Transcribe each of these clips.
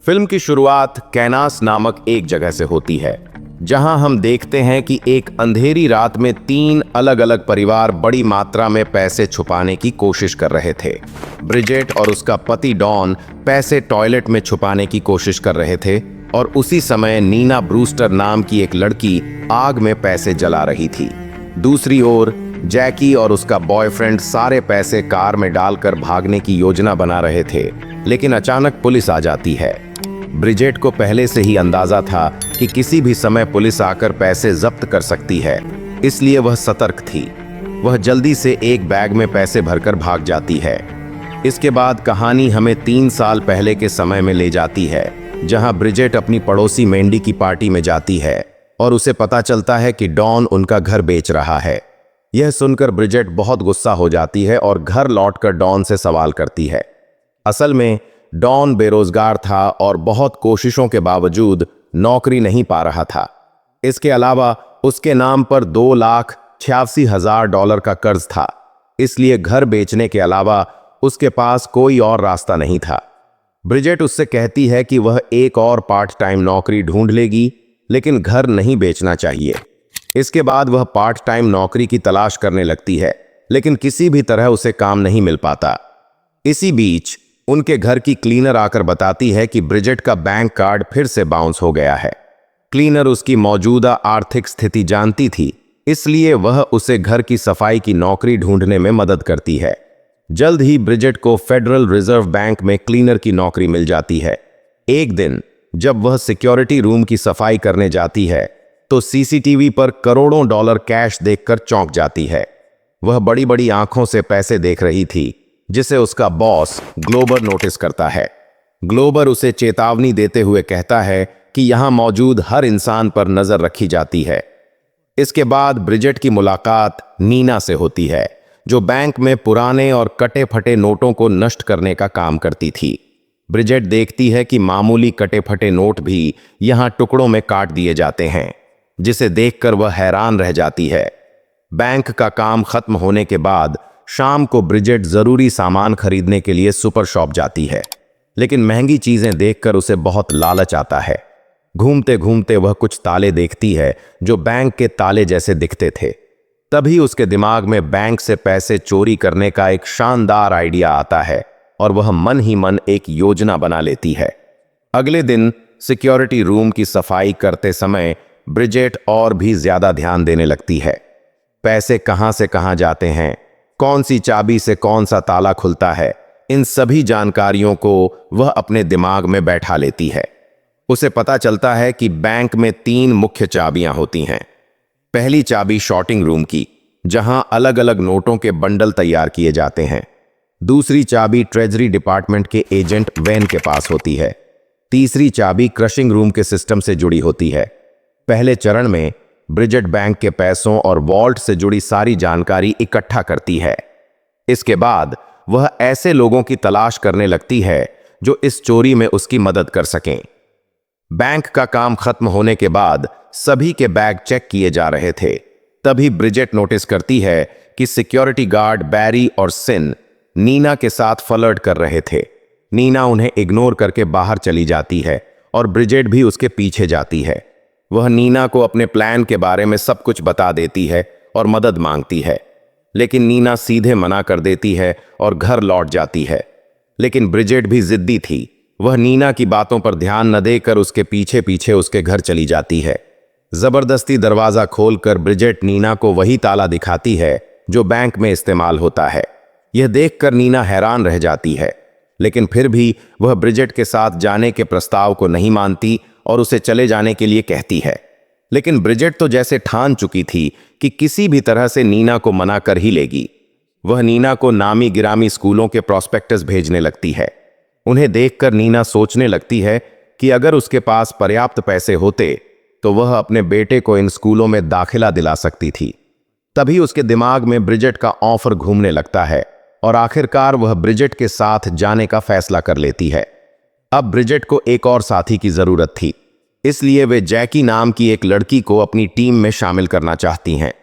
Film की शुरुआत कैनास नामक एक जगह से होती है, जहां हम देखते हैं कि एक अंधेरी रात में 3 अलग-अलग परिवार बड़ी मात्रा में पैसे छुपाने की कोशिश कर रहे थे। ब्रिजेट और उसका पति डॉन पैसे टॉयलेट में छुपाने की कोशिश कर रहे थे और उसी समय नीना ब्रूस्टर नाम की एक लड़की आग में पैसे जला रही थी। दूसरी ओर जैकी और उसका बॉयफ्रेंड सारे पैसे कार में डालकर भागने की योजना बना रहे थे, लेकिन अचानक पुलिस आ जाती है। ब्रिजेट को पहले से ही अंदाजा था कि किसी भी समय पुलिस आकर पैसे जब्त कर सकती है, इसलिए वह सतर्क थी। वह जल्दी से एक बैग में पैसे भरकर भाग जाती है। इसके बाद कहानी हमें 3 साल पहले के समय में ले जाती है, जहां ब्रिजेट अपनी पड़ोसी मैंडी की पार्टी में जाती है और उसे पता चलता है कि डॉन उनका घर बेच रहा है। यह सुनकर ब्रिजेट बहुत गुस्सा हो जाती है और घर लौटकर डॉन से सवाल करती है। असल में डॉन बेरोजगार था और बहुत कोशिशों के बावजूद नौकरी नहीं पा रहा था। इसके अलावा उसके नाम पर $2,86,000 का कर्ज था, इसलिए घर बेचने के अलावा उसके पास कोई और रास्ता नहीं था। ब्रिजेट उससे कहती है कि वह एक और पार्ट टाइम नौकरी ढूंढ लेगी, लेकिन घर नहीं बेचना चाहिए। इसके बाद वह पार्ट टाइम नौकरी की तलाश करने लगती है, लेकिन किसी भी तरह उसे काम नहीं मिल पाता। इसी बीच उनके घर की क्लीनर आकर बताती है कि ब्रिजेट का बैंक कार्ड फिर से बाउंस हो गया है। क्लीनर उसकी मौजूदा आर्थिक स्थिति जानती थी, इसलिए वह उसे घर की सफाई की नौकरी ढूंढने में मदद करती है। जल्द ही ब्रिजेट को फेडरल रिजर्व बैंक में क्लीनर की नौकरी मिल जाती है। एक दिन जब वह सिक्योरिटी रूम की सफाई करने जाती है, तो सीसीटीवी पर करोड़ों डॉलर कैश देखकर चौंक जाती है। वह बड़ी बड़ी आंखों से पैसे देख रही थी, जिसे उसका बॉस ग्लोबर नोटिस करता है। ग्लोबर उसे चेतावनी देते हुए कहता है कि यहां मौजूद हर इंसान पर नजर रखी जाती है। इसके बाद ब्रिजेट की मुलाकात नीना से होती है, जो बैंक में पुराने और कटे फटे नोटों को नष्ट करने का काम करती थी। ब्रिजेट देखती है कि मामूली कटे फटे नोट भी यहां टुकड़ों में काट दिए जाते हैं, जिसे देखकर वह हैरान रह जाती है। बैंक का काम खत्म होने के बाद शाम को ब्रिजेट जरूरी सामान खरीदने के लिए सुपर शॉप जाती है, लेकिन महंगी चीजें देखकर उसे बहुत लालच आता है। घूमते घूमते वह कुछ ताले देखती है जो बैंक के ताले जैसे दिखते थे। तभी उसके दिमाग में बैंक से पैसे चोरी करने का एक शानदार आइडिया आता है और वह मन ही मन एक योजना बना लेती है। अगले दिन सिक्योरिटी रूम की सफाई करते समय ब्रिजेट और भी ज्यादा ध्यान देने लगती है। पैसे कहां से कहां जाते हैं, कौन सी चाबी से कौन सा ताला खुलता है, इन सभी जानकारियों को वह अपने दिमाग में बैठा लेती है। उसे पता चलता है कि बैंक में 3 मुख्य चाबियां होती हैं। पहली चाबी शॉर्टिंग रूम की, जहां अलग अलग नोटों के बंडल तैयार किए जाते हैं। दूसरी चाबी ट्रेजरी डिपार्टमेंट के एजेंट वेन के पास होती है। तीसरी चाबी क्रशिंग रूम के सिस्टम से जुड़ी होती है। पहले चरण में ब्रिजेट बैंक के पैसों और वॉल्ट से जुड़ी सारी जानकारी इकट्ठा करती है। इसके बाद वह ऐसे लोगों की तलाश करने लगती है जो इस चोरी में उसकी मदद कर सकें। बैंक का काम खत्म होने के बाद सभी के बैग चेक किए जा रहे थे। तभी ब्रिजेट नोटिस करती है कि सिक्योरिटी गार्ड बैरी और सिन नीना के साथ फ्लर्ट कर रहे थे। नीना उन्हें इग्नोर करके बाहर चली जाती है और ब्रिजेट भी उसके पीछे जाती है। वह नीना को अपने प्लान के बारे में सब कुछ बता देती है और मदद मांगती है, लेकिन नीना सीधे मना कर देती है और घर लौट जाती है। लेकिन ब्रिजेट भी जिद्दी थी। वह नीना की बातों पर ध्यान न देकर उसके पीछे पीछे उसके घर चली जाती है। जबरदस्ती दरवाजा खोलकर ब्रिजेट नीना को वही ताला दिखाती है जो बैंक में इस्तेमाल होता है। यह देखकर नीना हैरान रह जाती है, लेकिन फिर भी वह ब्रिजेट के साथ जाने के प्रस्ताव को नहीं मानती और उसे चले जाने के लिए कहती है। लेकिन ब्रिजेट तो जैसे ठान चुकी थी कि किसी भी तरह से नीना को मना कर ही लेगी। वह नीना को नामी गिरामी स्कूलों के प्रॉस्पेक्टस भेजने लगती है। उन्हें देखकर नीना सोचने लगती है कि अगर उसके पास पर्याप्त पैसे होते तो वह अपने बेटे को इन स्कूलों में दाखिला दिला सकती थी। तभी उसके दिमाग में ब्रिजेट का ऑफर घूमने लगता है और आखिरकार वह ब्रिजेट के साथ जाने का फैसला कर लेती है। अब ब्रिजेट को एक और साथी की जरूरत थी, इसलिए वे जैकी नाम की एक लड़की को अपनी टीम में शामिल करना चाहती हैं।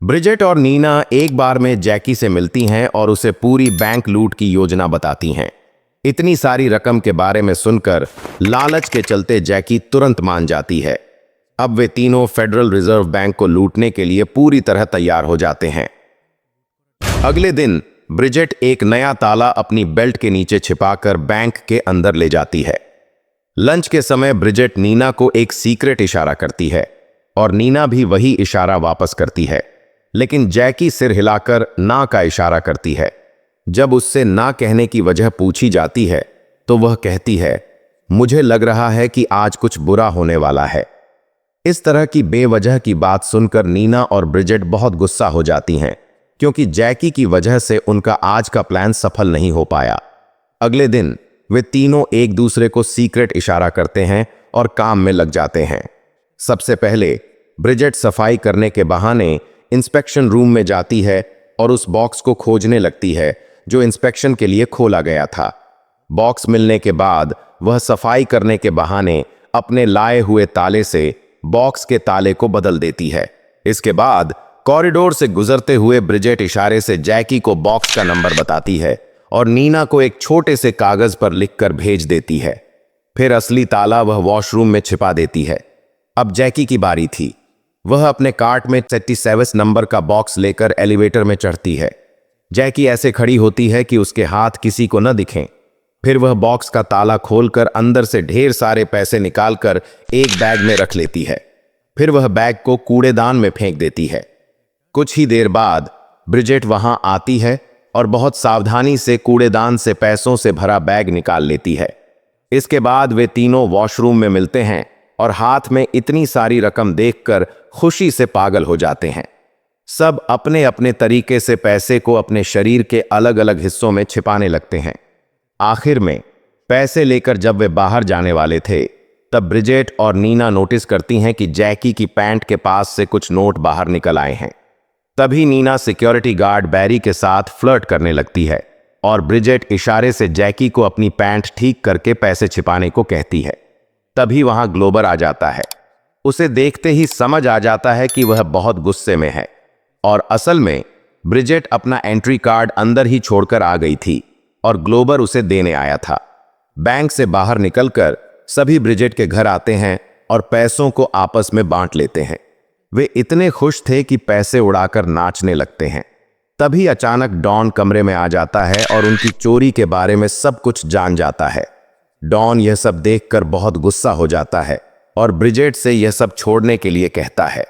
ब्रिजेट और नीना एक बार में जैकी से मिलती हैं और उसे पूरी बैंक लूट की योजना बताती हैं। इतनी सारी रकम के बारे में सुनकर लालच के चलते जैकी तुरंत मान जाती है। अब वे तीनों फेडरल रिजर्व बैंक को लूटने के लिए पूरी तरह तैयार हो जाते हैं। अगले दिन ब्रिजेट एक नया ताला अपनी बेल्ट के नीचे छिपाकर बैंक के अंदर ले जाती है। लंच के समय ब्रिजेट नीना को एक सीक्रेट इशारा करती है और नीना भी वही इशारा वापस करती है, लेकिन जैकी सिर हिलाकर ना का इशारा करती है। जब उससे ना कहने की वजह पूछी जाती है तो वह कहती है, मुझे लग रहा है कि आज कुछ बुरा होने वाला है। इस तरह की बेवजह की बात सुनकर नीना और ब्रिजेट बहुत गुस्सा हो जाती हैं, क्योंकि जैकी की वजह से उनका आज का प्लान सफल नहीं हो पाया। अगले दिन वे तीनों एक दूसरे को सीक्रेट इशारा करते हैं और काम में लग जाते हैं। सबसे पहले ब्रिजेट सफाई करने के बहाने इंस्पेक्शन रूम में जाती है और उस बॉक्स को खोजने लगती है जो इंस्पेक्शन के लिए खोला गया था। बॉक्स मिलने के बाद वह सफाई करने के बहाने अपने लाए हुए ताले से बॉक्स के ताले को बदल देती है। इसके बाद कॉरिडोर से गुजरते हुए ब्रिजेट इशारे से जैकी को बॉक्स का नंबर बताती है और नीना को एक छोटे से कागज पर लिखकर भेज देती है। फिर असली ताला वह वॉशरूम में छिपा देती है। अब जैकी की बारी थी। वह अपने कार्ट में 37 नंबर का बॉक्स लेकर एलिवेटर में चढ़ती है। जैकी ऐसे खड़ी होती है कि उसके हाथ किसी को न दिखें। फिर वह बॉक्स का ताला खोलकर अंदर से ढेर सारे पैसे निकालकर एक बैग में रख लेती है। फिर वह बैग को कूड़ेदान में फेंक देती है। कुछ ही देर बाद ब्रिजेट वहां आती है और बहुत सावधानी से कूड़ेदान से पैसों से भरा बैग निकाल लेती है। इसके बाद वे तीनों वॉशरूम में मिलते हैं और हाथ में इतनी सारी रकम देखकर खुशी से पागल हो जाते हैं। सब अपने अपने तरीके से पैसे को अपने शरीर के अलग अलग हिस्सों में छिपाने लगते हैं। आखिर में पैसे लेकर जब वे बाहर जाने वाले थे, तब ब्रिजेट और नीना नोटिस करती हैं कि जैकी की पैंट के पास से कुछ नोट बाहर निकल आए हैं। तभी नीना सिक्योरिटी गार्ड बैरी के साथ फ्लर्ट करने लगती है और ब्रिजेट इशारे से जैकी को अपनी पैंट ठीक करके पैसे छिपाने को कहती है। तभी वहां ग्लोबर आ जाता है। उसे देखते ही समझ आ जाता है कि वह बहुत गुस्से में है और असल में ब्रिजेट अपना एंट्री कार्ड अंदर ही छोड़कर आ गई थी और ग्लोबर उसे देने आया था। बैंक से बाहर निकलकर सभी ब्रिजेट के घर आते हैं और पैसों को आपस में बांट लेते हैं। वे इतने खुश थे कि पैसे उड़ाकर नाचने लगते हैं। तभी अचानक डॉन कमरे में आ जाता है और उनकी चोरी के बारे में सब कुछ जान जाता है। डॉन यह सब देखकर बहुत गुस्सा हो जाता है और ब्रिजेट से यह सब छोड़ने के लिए कहता है,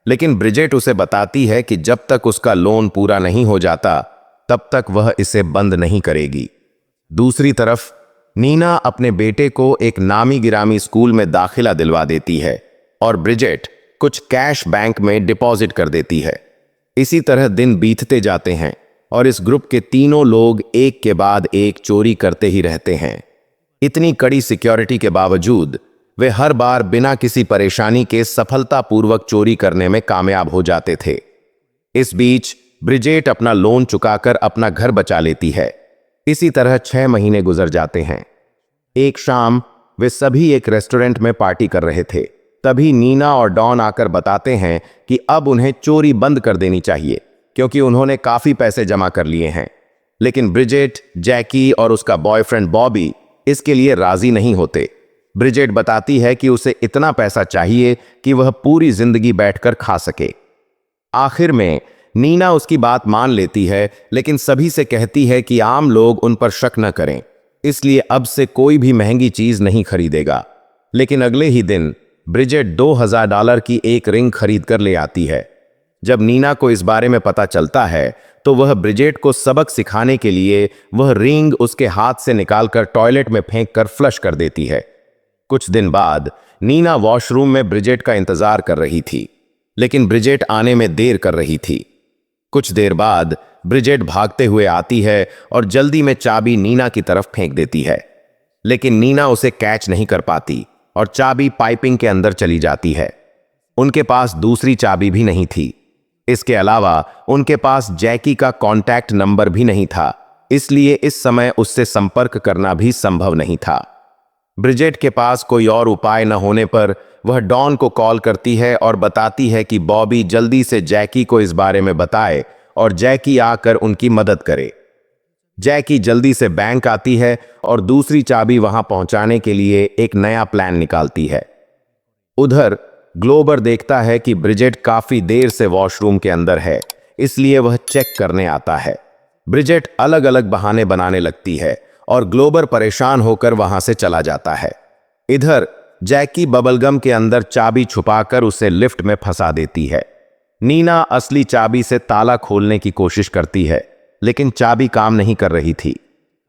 लेकिन ब्रिजेट उसे बताती है कि जब तक उसका लोन पूरा नहीं हो जाता तब तक वह इसे बंद नहीं करेगी। दूसरी तरफ नीना अपने बेटे को एक नामी गिरामी स्कूल में दाखिला दिलवा देती है और ब्रिजेट कुछ कैश बैंक में डिपॉजिट कर देती है। इसी तरह दिन बीतते जाते हैं और इस ग्रुप के तीनों लोग एक के बाद एक चोरी करते ही रहते हैं। इतनी कड़ी सिक्योरिटी के बावजूद वे हर बार बिना किसी परेशानी के सफलतापूर्वक चोरी करने में कामयाब हो जाते थे। इस बीच ब्रिजेट अपना लोन चुकाकर अपना घर बचा लेती है। इसी तरह 6 महीने गुजर जाते हैं। एक शाम वे सभी एक रेस्टोरेंट में पार्टी कर रहे थे। तभी नीना और डॉन आकर बताते हैं कि अब उन्हें चोरी बंद कर देनी चाहिए, क्योंकि उन्होंने काफी पैसे जमा कर लिए हैं। लेकिन ब्रिजेट, जैकी और उसका बॉयफ्रेंड बॉबी इसके लिए राजी नहीं होते। ब्रिजेट बताती है कि उसे इतना पैसा चाहिए कि वह पूरी जिंदगी बैठकर खा सके। आखिर में नीना उसकी बात मान लेती है, लेकिन सभी से कहती है कि आम लोग उन पर शक न करें, इसलिए अब से कोई भी महंगी चीज नहीं खरीदेगा। लेकिन अगले ही दिन ब्रिजेट $2000 की एक रिंग खरीद कर ले आती है। जब नीना को इस बारे में पता चलता है तो वह ब्रिजेट को सबक सिखाने के लिए वह रिंग उसके हाथ से निकालकर टॉयलेट में फेंक कर फ्लश कर देती है। कुछ दिन बाद नीना वॉशरूम में ब्रिजेट का इंतजार कर रही थी, लेकिन ब्रिजेट आने में देर कर रही थी। कुछ देर बाद ब्रिजेट भागते हुए आती है और जल्दी में चाबी नीना की तरफ फेंक देती है, लेकिन नीना उसे कैच नहीं कर पाती और चाबी पाइपिंग के अंदर चली जाती है। उनके पास दूसरी चाबी भी नहीं थी। इसके अलावा उनके पास जैकी का कॉन्टैक्ट नंबर भी नहीं था, इसलिए इस समय उससे संपर्क करना भी संभव नहीं था। ब्रिजेट के पास कोई और उपाय न होने पर वह डॉन को कॉल करती है और बताती है कि बॉबी जल्दी से जैकी को इस बारे में बताए और जैकी आकर उनकी मदद करे। जैकी जल्दी से बैंक आती है और दूसरी चाबी वहां पहुंचाने के लिए एक नया प्लान निकालती है। उधर ग्लोबर देखता है कि ब्रिजेट काफी देर से वॉशरूम के अंदर है, इसलिए वह चेक करने आता है। ब्रिजेट अलग अलग बहाने बनाने लगती है और ग्लोबर परेशान होकर वहां से चला जाता है। इधर जैकी बबलगम के अंदर चाबी छुपाकर उसे लिफ्ट में फंसा देती है। नीना असली चाबी से ताला खोलने की कोशिश करती है, लेकिन चाबी काम नहीं कर रही थी।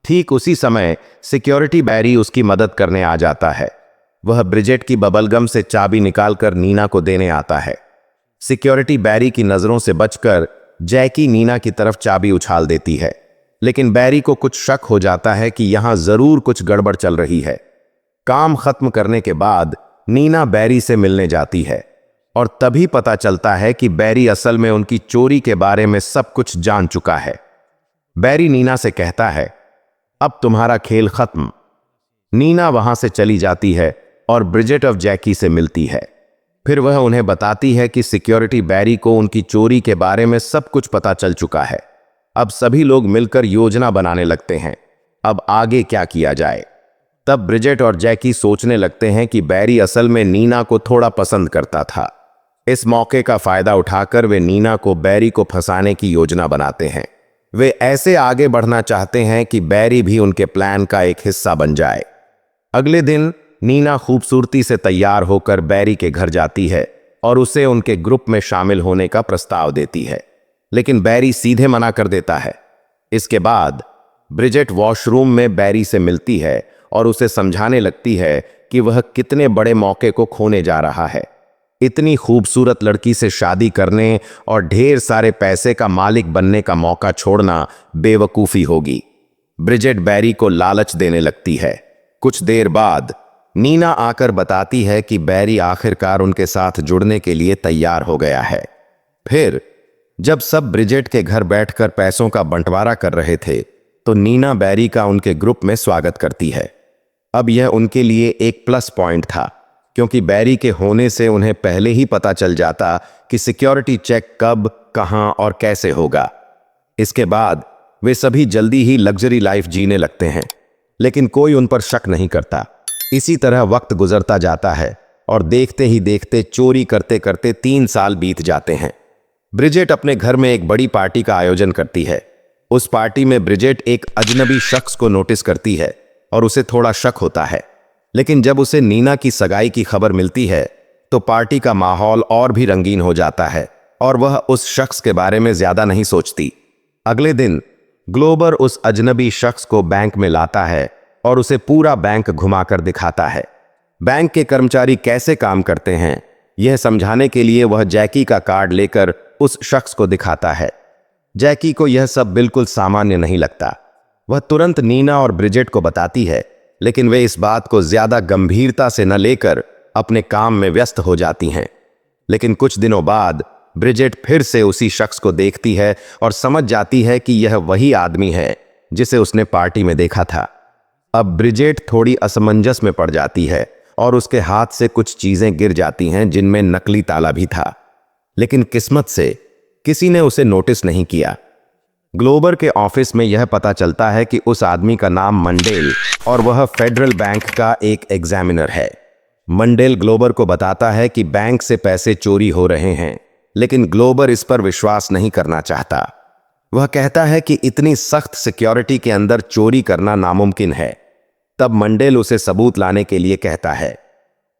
ठीक उसी समय सिक्योरिटी बैरी उसकी मदद करने आ जाता है। वह ब्रिजेट की बबलगम से चाबी निकालकर नीना को देने आता है। सिक्योरिटी बैरी की नजरों से बचकर जैकी नीना की तरफ चाबी उछाल देती है, लेकिन बैरी को कुछ शक हो जाता है कि यहां जरूर कुछ गड़बड़ चल रही है। काम खत्म करने के बाद नीना बैरी से मिलने जाती है और तभी पता चलता है कि बैरी असल में उनकी चोरी के बारे में सब कुछ जान चुका है। बैरी नीना से कहता है, अब तुम्हारा खेल खत्म। नीना वहां से चली जाती है और ब्रिजेट और जैकी से मिलती है। फिर वह उन्हें बताती है कि सिक्योरिटी बैरी को उनकी चोरी के बारे में सब कुछ पता चल चुका है। अब सभी लोग मिलकर योजना बनाने लगते हैं, अब आगे क्या किया जाए। तब ब्रिजेट और जैकी सोचने लगते हैं कि बैरी असल में नीना को थोड़ा पसंद करता था। इस मौके का फायदा उठाकर वे नीना को बैरी को फंसाने की योजना बनाते हैं। वे ऐसे आगे बढ़ना चाहते हैं कि बैरी भी उनके प्लान का एक हिस्सा बन जाए। अगले दिन नीना खूबसूरती से तैयार होकर बैरी के घर जाती है और उसे उनके ग्रुप में शामिल होने का प्रस्ताव देती है, लेकिन बैरी सीधे मना कर देता है। इसके बाद ब्रिजेट वॉशरूम में बैरी से मिलती है और उसे समझाने लगती है कि वह कितने बड़े मौके को खोने जा रहा है। इतनी खूबसूरत लड़की से शादी करने और ढेर सारे पैसे का मालिक बनने का मौका छोड़ना बेवकूफी होगी। ब्रिजेट बैरी को लालच देने लगती है। कुछ देर बाद नीना आकर बताती है कि बैरी आखिरकार उनके साथ जुड़ने के लिए तैयार हो गया है। फिर जब सब ब्रिजेट के घर बैठकर पैसों का बंटवारा कर रहे थे, तो नीना बैरी का उनके ग्रुप में स्वागत करती है। अब यह उनके लिए एक प्लस पॉइंट था, क्योंकि बैरी के होने से उन्हें पहले ही पता चल जाता कि सिक्योरिटी चेक कब, कहां और कैसे होगा। इसके बाद वे सभी जल्दी ही लग्जरी लाइफ जीने लगते हैं, लेकिन कोई उन पर शक नहीं करता। इसी तरह वक्त गुजरता जाता है और देखते ही देखते चोरी करते करते 3 साल बीत जाते हैं। ब्रिजेट अपने घर में एक बड़ी पार्टी का आयोजन करती है। उस पार्टी में ब्रिजेट एक अजनबी शख्स को नोटिस करती है और उसे थोड़ा शक होता है, लेकिन जब उसे नीना की सगाई की खबर मिलती है तो पार्टी का माहौल और भी रंगीन हो जाता है और वह उस शख्स के बारे में ज्यादा नहीं सोचती। अगले दिन ग्लोबर उस अजनबी शख्स को बैंक में लाता है और उसे पूरा बैंक घुमाकर दिखाता है। बैंक के कर्मचारी कैसे काम करते हैं, यह समझाने के लिए वह जैकी का कार्ड लेकर उस शख्स को दिखाता है। जैकी को यह सब बिल्कुल सामान्य नहीं लगता। वह तुरंत नीना और ब्रिजेट को बताती है, लेकिन वे इस बात को ज्यादा गंभीरता से न लेकर अपने काम में व्यस्त हो जाती हैं। लेकिन कुछ दिनों बाद ब्रिजेट फिर से उसी शख्स को देखती है और समझ जाती है कि यह वही आदमी है जिसे उसने पार्टी में देखा था। अब ब्रिजेट थोड़ी असमंजस में पड़ जाती है और उसके हाथ से कुछ चीजें गिर जाती हैं जिनमें नकली ताला भी था, लेकिन किस्मत से किसी ने उसे नोटिस नहीं किया। ग्लोबर के ऑफिस में यह पता चलता है कि उस आदमी का नाम मंडेल और वह फेडरल बैंक का एक एग्जामिनर है। मंडेल ग्लोबर को बताता है कि बैंक से पैसे चोरी हो रहे हैं, लेकिन ग्लोबर इस पर विश्वास नहीं करना चाहता। वह कहता है कि इतनी सख्त सिक्योरिटी के अंदर चोरी करना नामुमकिन है। तब मंडेल उसे सबूत लाने के लिए कहता है।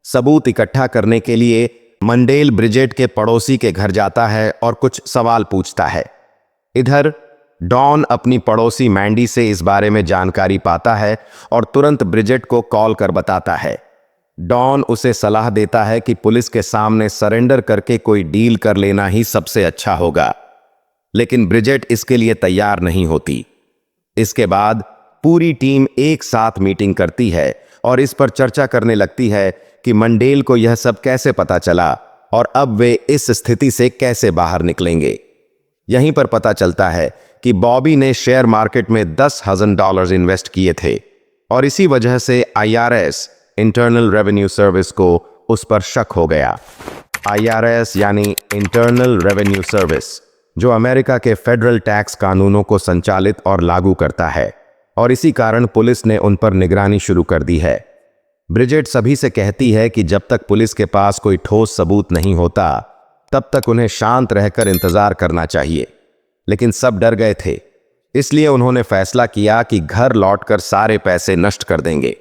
सबूत इकट्ठा करने के लिए मंडेल ब्रिजेट के पड़ोसी के घर जाता है और कुछ सवाल पूछता है। इधर डॉन अपनी पड़ोसी मैंडी से इस बारे में जानकारी पाता है और तुरंत ब्रिजेट को कॉल कर बताता है। डॉन उसे सलाह देता है कि पुलिस के सामने सरेंडर करके कोई डील कर लेना ही सबसे अच्छा होगा, लेकिन ब्रिजेट इसके लिए तैयार नहीं होती। इसके बाद पूरी टीम एक साथ मीटिंग करती है और इस पर चर्चा करने लगती है कि मंडेल को यह सब कैसे पता चला और अब वे इस स्थिति से कैसे बाहर निकलेंगे। यहीं पर पता चलता है कि बॉबी ने शेयर मार्केट में $10,000 इन्वेस्ट किए थे और इसी वजह से IRS इंटरनल रेवेन्यू सर्विस को उस पर शक हो गया। IRS यानी इंटरनल रेवेन्यू सर्विस जो अमेरिका के फेडरल टैक्स कानूनों को संचालित और लागू करता है, और इसी कारण पुलिस ने उन पर निगरानी शुरू कर दी है। ब्रिजेट सभी से कहती है कि जब तक पुलिस के पास कोई ठोस सबूत नहीं होता तब तक उन्हें शांत रहकर इंतजार करना चाहिए, लेकिन सब डर गए थे, इसलिए उन्होंने फैसला किया कि घर लौटकर सारे पैसे नष्ट कर देंगे।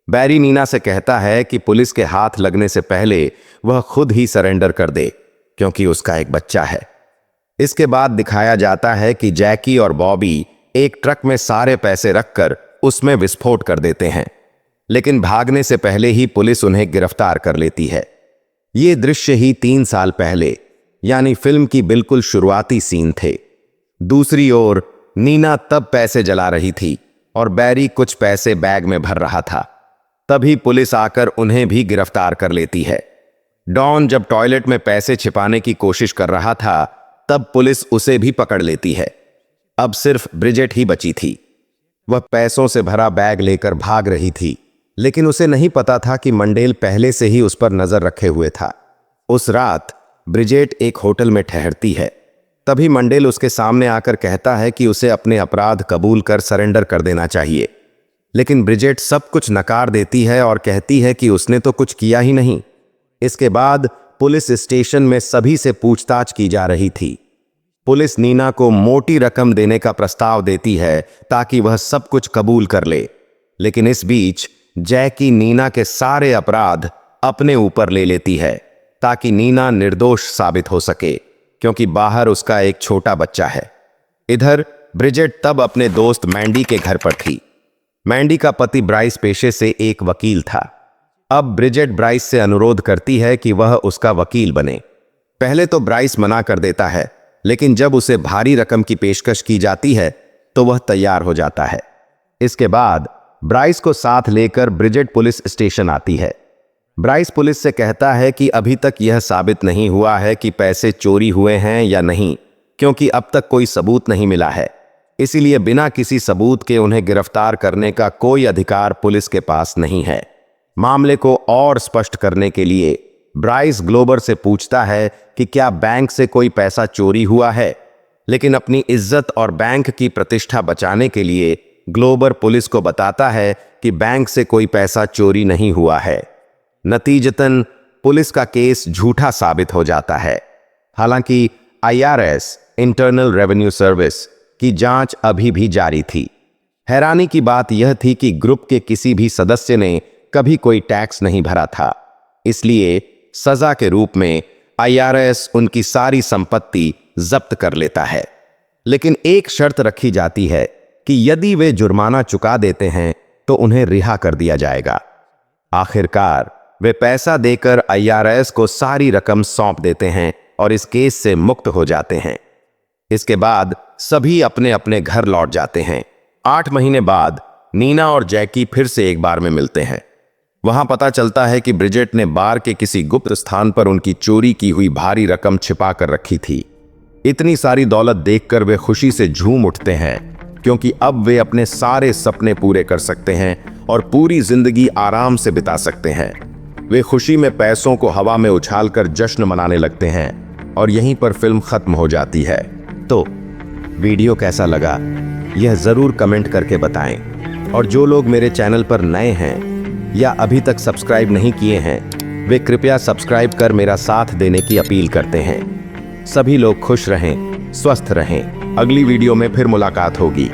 बैरी नीना से कहता है कि पुलिस के हाथ लगने से पहले वह खुद ही सरेंडर कर दे, क्योंकि उसका एक बच्चा है। इसके बाद दिखाया जाता है कि जैकी और बॉबी एक ट्रक में सारे पैसे रखकर उसमें विस्फोट कर देते हैं, लेकिन भागने से पहले ही पुलिस उन्हें गिरफ्तार कर लेती है। ये दृश्य ही 3 साल पहले यानी फिल्म की बिल्कुल शुरुआती सीन थे। दूसरी ओर नीना तब पैसे जला रही थी और बैरी कुछ पैसे बैग में भर रहा था। तभी पुलिस आकर उन्हें भी गिरफ्तार कर लेती है। डॉन जब टॉयलेट में पैसे छिपाने की कोशिश कर रहा था तब पुलिस उसे भी पकड़ लेती है। अब सिर्फ ब्रिजेट ही बची थी। वह पैसों से भरा बैग लेकर भाग रही थी, लेकिन उसे नहीं पता था कि मंडेल पहले से ही उस पर नजर रखे हुए था। उस रात ब्रिजेट एक होटल में ठहरती है। तभी मंडेल उसके सामने आकर कहता है कि उसे अपने अपराध कबूल कर सरेंडर कर देना चाहिए, लेकिन ब्रिजेट सब कुछ नकार देती है और कहती है कि उसने तो कुछ किया ही नहीं। इसके बाद पुलिस स्टेशन में सभी से पूछताछ की जा रही थी। पुलिस नीना को मोटी रकम देने का प्रस्ताव देती है ताकि वह सब कुछ कबूल कर ले, लेकिन इस बीच जैकी नीना के सारे अपराध अपने ऊपर ले लेती है ताकि नीना निर्दोष साबित हो सके, क्योंकि बाहर उसका एक छोटा बच्चा है। इधर ब्रिजेट तब अपने दोस्त मैंडी के घर पर थी। मैंडी का पति ब्राइस पेशे से एक वकील था। अब ब्रिजेट ब्राइस से अनुरोध करती है कि वह उसका वकील बने। पहले तो ब्राइस मना कर देता है, लेकिन जब उसे भारी रकम की पेशकश की जाती है तो वह तैयार हो जाता है। इसके बाद ब्राइस को साथ लेकर ब्रिजेट पुलिस स्टेशन आती है। ब्राइस पुलिस से कहता है कि अभी तक यह साबित नहीं हुआ है कि पैसे चोरी हुए हैं या नहीं, क्योंकि अब तक कोई सबूत नहीं मिला है। इसीलिए बिना किसी सबूत के उन्हें गिरफ्तार करने का कोई अधिकार पुलिस के पास नहीं है। मामले को और स्पष्ट करने के लिए ब्राइस ग्लोबर से पूछता है कि क्या बैंक से कोई पैसा चोरी हुआ है, लेकिन अपनी इज्जत और बैंक की प्रतिष्ठा बचाने के लिए ग्लोबर पुलिस को बताता है कि बैंक से कोई पैसा चोरी नहीं हुआ है। नतीजतन पुलिस का केस झूठा साबित हो जाता है। हालांकि IRS इंटरनल रेवेन्यू सर्विस की जांच अभी भी जारी थी। हैरानी की बात यह थी कि ग्रुप के किसी भी सदस्य ने कभी कोई टैक्स नहीं भरा था, इसलिए सजा के रूप में IRS उनकी सारी संपत्ति जब्त कर लेता है। लेकिन एक शर्त रखी जाती है कि यदि वे जुर्माना चुका देते हैं तो उन्हें रिहा कर दिया जाएगा। आखिरकार वे पैसा देकर IRS को सारी रकम सौंप देते हैं और इस केस से मुक्त हो जाते हैं। इसके बाद सभी अपने अपने घर लौट जाते हैं। 8 महीने बाद नीना और जैकी फिर से एक बार में मिलते हैं। वहां पता चलता है कि ब्रिजेट ने बार के किसी गुप्त स्थान पर उनकी चोरी की हुई भारी रकम छिपा कर रखी थी। इतनी सारी दौलत देखकर वे खुशी से झूम उठते हैं, क्योंकि अब वे अपने सारे सपने पूरे कर सकते हैं और पूरी जिंदगी आराम से बिता सकते हैं। वे खुशी में पैसों को हवा में उछालकर जश्न मनाने लगते हैं और यहीं पर फिल्म खत्म हो जाती है। तो वीडियो कैसा लगा यह जरूर कमेंट करके बताएं, और जो लोग मेरे चैनल पर नए हैं या अभी तक सब्सक्राइब नहीं किए हैं वे कृपया सब्सक्राइब कर मेरा साथ देने की अपील करते हैं। सभी लोग खुश रहें, स्वस्थ रहें। अगली वीडियो में फिर मुलाकात होगी।